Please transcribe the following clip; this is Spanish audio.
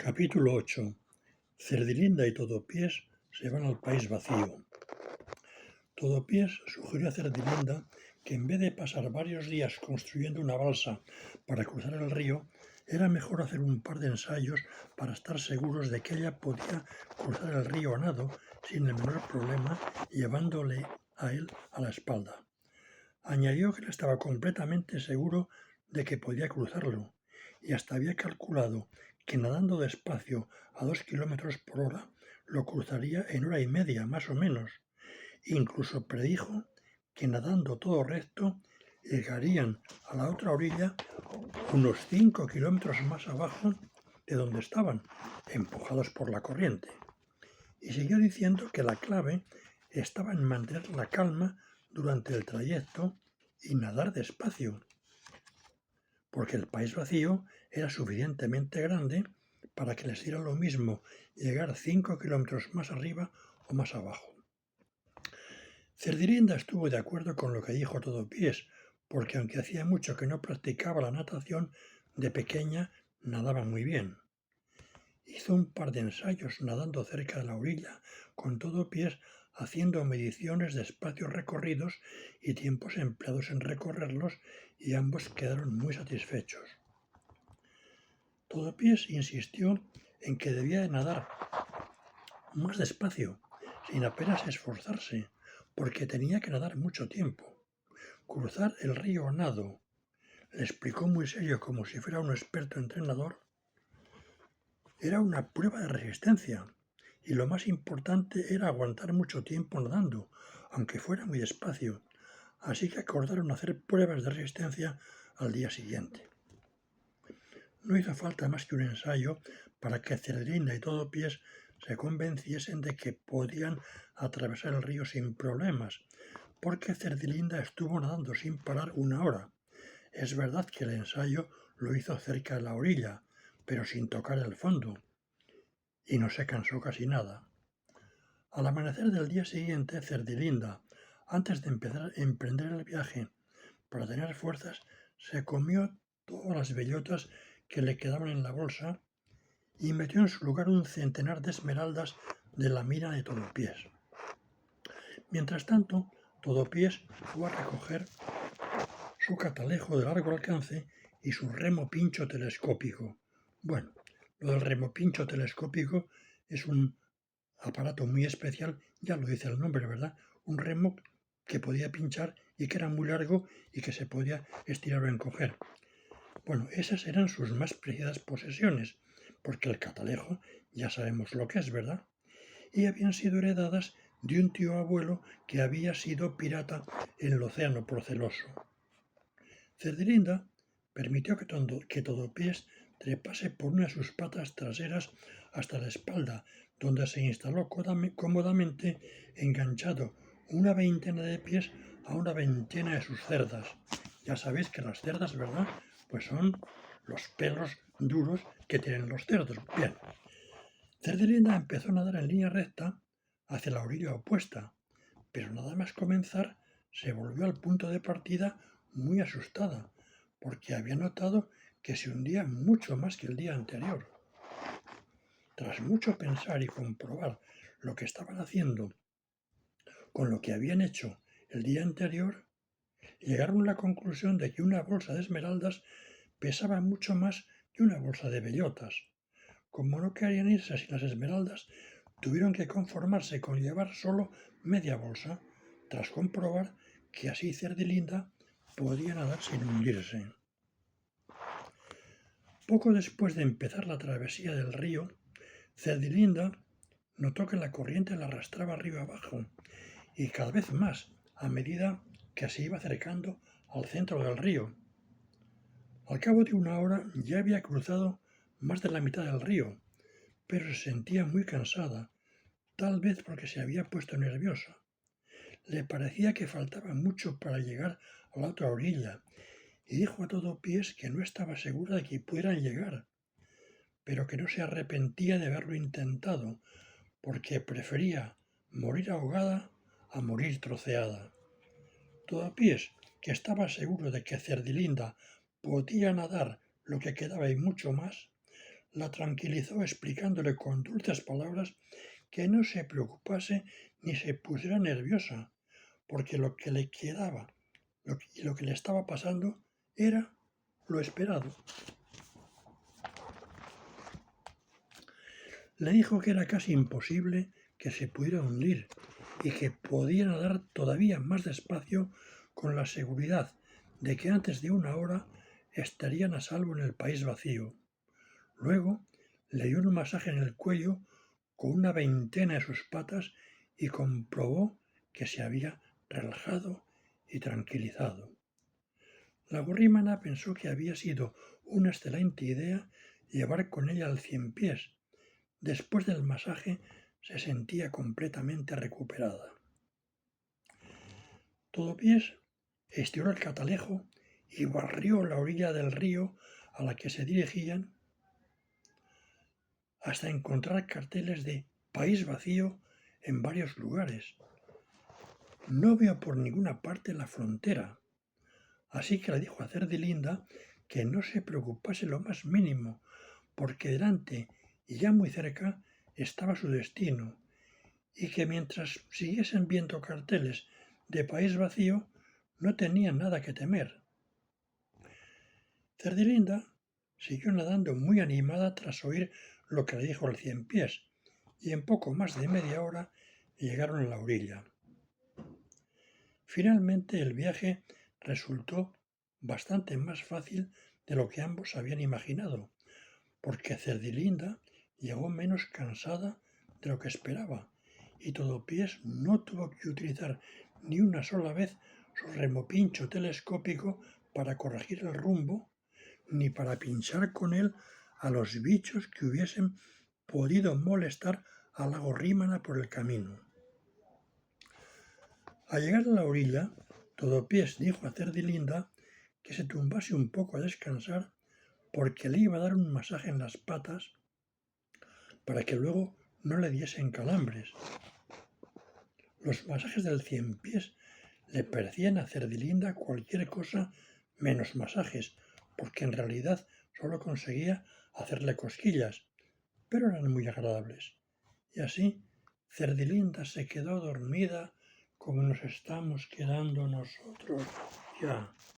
Capítulo 8. Cerdilinda y Todopiés se van al país vacío. Todopiés sugirió a Cerdilinda que en vez de pasar varios días construyendo una balsa para cruzar el río, era mejor hacer un par de ensayos para estar seguros de que ella podía cruzar el río a nado sin el menor problema, llevándole a él a la espalda. Añadió que él estaba completamente seguro de que podía cruzarlo, y hasta había calculado que nadando despacio a 2 kilómetros por hora lo cruzaría en hora y media, más o menos. Incluso predijo que nadando todo recto llegarían a la otra orilla unos 5 kilómetros más abajo de donde estaban, empujados por la corriente. Y siguió diciendo que la clave estaba en mantener la calma durante el trayecto y nadar despacio, porque el país vacío era suficientemente grande para que les diera lo mismo llegar 5 kilómetros más arriba o más abajo. Cerdilinda estuvo de acuerdo con lo que dijo Todopiés, porque aunque hacía mucho que no practicaba la natación, de pequeña nadaba muy bien. Hizo un par de ensayos nadando cerca de la orilla con Todopiés, haciendo mediciones de espacios recorridos y tiempos empleados en recorrerlos, y ambos quedaron muy satisfechos. Todopiés insistió en que debía de nadar más despacio, sin apenas esforzarse, porque tenía que nadar mucho tiempo. Cruzar el río a nado, le explicó muy serio como si fuera un experto entrenador, era una prueba de resistencia, y lo más importante era aguantar mucho tiempo nadando, aunque fuera muy despacio, así que acordaron hacer pruebas de resistencia al día siguiente. No hizo falta más que un ensayo para que Cerdilinda y Todopiés se convenciesen de que podían atravesar el río sin problemas, porque Cerdilinda estuvo nadando sin parar 1 hora. Es verdad que el ensayo lo hizo cerca de la orilla, pero sin tocar el fondo, y no se cansó casi nada. Al amanecer del día siguiente, Cerdilinda, antes de empezar a emprender el viaje para tener fuerzas, se comió todas las bellotas que le quedaban en la bolsa y metió en su lugar un centenar de esmeraldas de la mina de Todopiés. Mientras tanto, Todopiés fue a recoger su catalejo de largo alcance y su remo pincho telescópico. Bueno, lo del remo pincho telescópico es un aparato muy especial, ya lo dice el nombre, ¿verdad? Un remo que podía pinchar y que era muy largo y que se podía estirar o encoger. Bueno, esas eran sus más preciadas posesiones, porque el catalejo ya sabemos lo que es, ¿verdad? Y habían sido heredadas de un tío abuelo que había sido pirata en el océano proceloso. Cerdilinda permitió que Todopiés trepase por una de sus patas traseras hasta la espalda, donde se instaló cómodamente enganchado una veintena de pies a una veintena de sus cerdas. Ya sabéis que las cerdas, ¿verdad? Pues son los pelos duros que tienen los cerdos. Bien, Cerdilinda empezó a nadar en línea recta hacia la orilla opuesta, pero nada más comenzar se volvió al punto de partida muy asustada, porque había notado que se hundía mucho más que el día anterior. Tras mucho pensar y comprobar lo que estaban haciendo con lo que habían hecho el día anterior, llegaron a la conclusión de que una bolsa de esmeraldas pesaba mucho más que una bolsa de bellotas. Como no querían irse sin las esmeraldas, tuvieron que conformarse con llevar solo media bolsa, tras comprobar que así Cerdilinda podía nadar sin hundirse. Poco después de empezar la travesía del río, Cerdilinda notó que la corriente la arrastraba arriba abajo, y cada vez más a medida que se iba acercando al centro del río. Al cabo de 1 hora ya había cruzado más de la mitad del río, pero se sentía muy cansada, tal vez porque se había puesto nerviosa. Le parecía que faltaba mucho para llegar a la otra orilla, y dijo a Todopiés que no estaba segura de que pudieran llegar, pero que no se arrepentía de haberlo intentado, porque prefería morir ahogada a morir troceada. Todopiés, que estaba seguro de que Cerdilinda podía nadar lo que quedaba y mucho más, la tranquilizó explicándole con dulces palabras que no se preocupase ni se pusiera nerviosa, porque lo que le quedaba y lo que le estaba pasando era lo esperado. Le dijo que era casi imposible que se pudiera hundir y que podía nadar todavía más despacio con la seguridad de que antes de una hora estarían a salvo en el país vacío. Luego le dio un masaje en el cuello con una veintena de sus patas y comprobó que se había relajado y tranquilizado. La gorrímana pensó que había sido una excelente idea llevar con ella al Ciempiés. Después del masaje se sentía completamente recuperada. Todopiés estiró el catalejo y barrió la orilla del río a la que se dirigían hasta encontrar carteles de país vacío en varios lugares. No vio por ninguna parte la frontera, así que le dijo a Cerdilinda que no se preocupase lo más mínimo, porque delante y ya muy cerca estaba su destino, y que mientras siguiesen viendo carteles de país vacío no tenía nada que temer. Cerdilinda siguió nadando muy animada tras oír lo que le dijo el Ciempiés, y en poco más de media hora llegaron a la orilla. Finalmente el viaje resultó bastante más fácil de lo que ambos habían imaginado, porque Cerdilinda llegó menos cansada de lo que esperaba, y Todopiés no tuvo que utilizar ni una sola vez su remopincho telescópico para corregir el rumbo, ni para pinchar con él a los bichos que hubiesen podido molestar a la gorrímana por el camino. Al llegar a la orilla, Todopiés dijo a Cerdilinda que se tumbase un poco a descansar porque le iba a dar un masaje en las patas para que luego no le diesen calambres. Los masajes del Ciempiés le parecían a Cerdilinda cualquier cosa menos masajes, porque en realidad solo conseguía hacerle cosquillas, pero eran muy agradables. Y así Cerdilinda se quedó dormida como nos estamos quedando nosotros ya.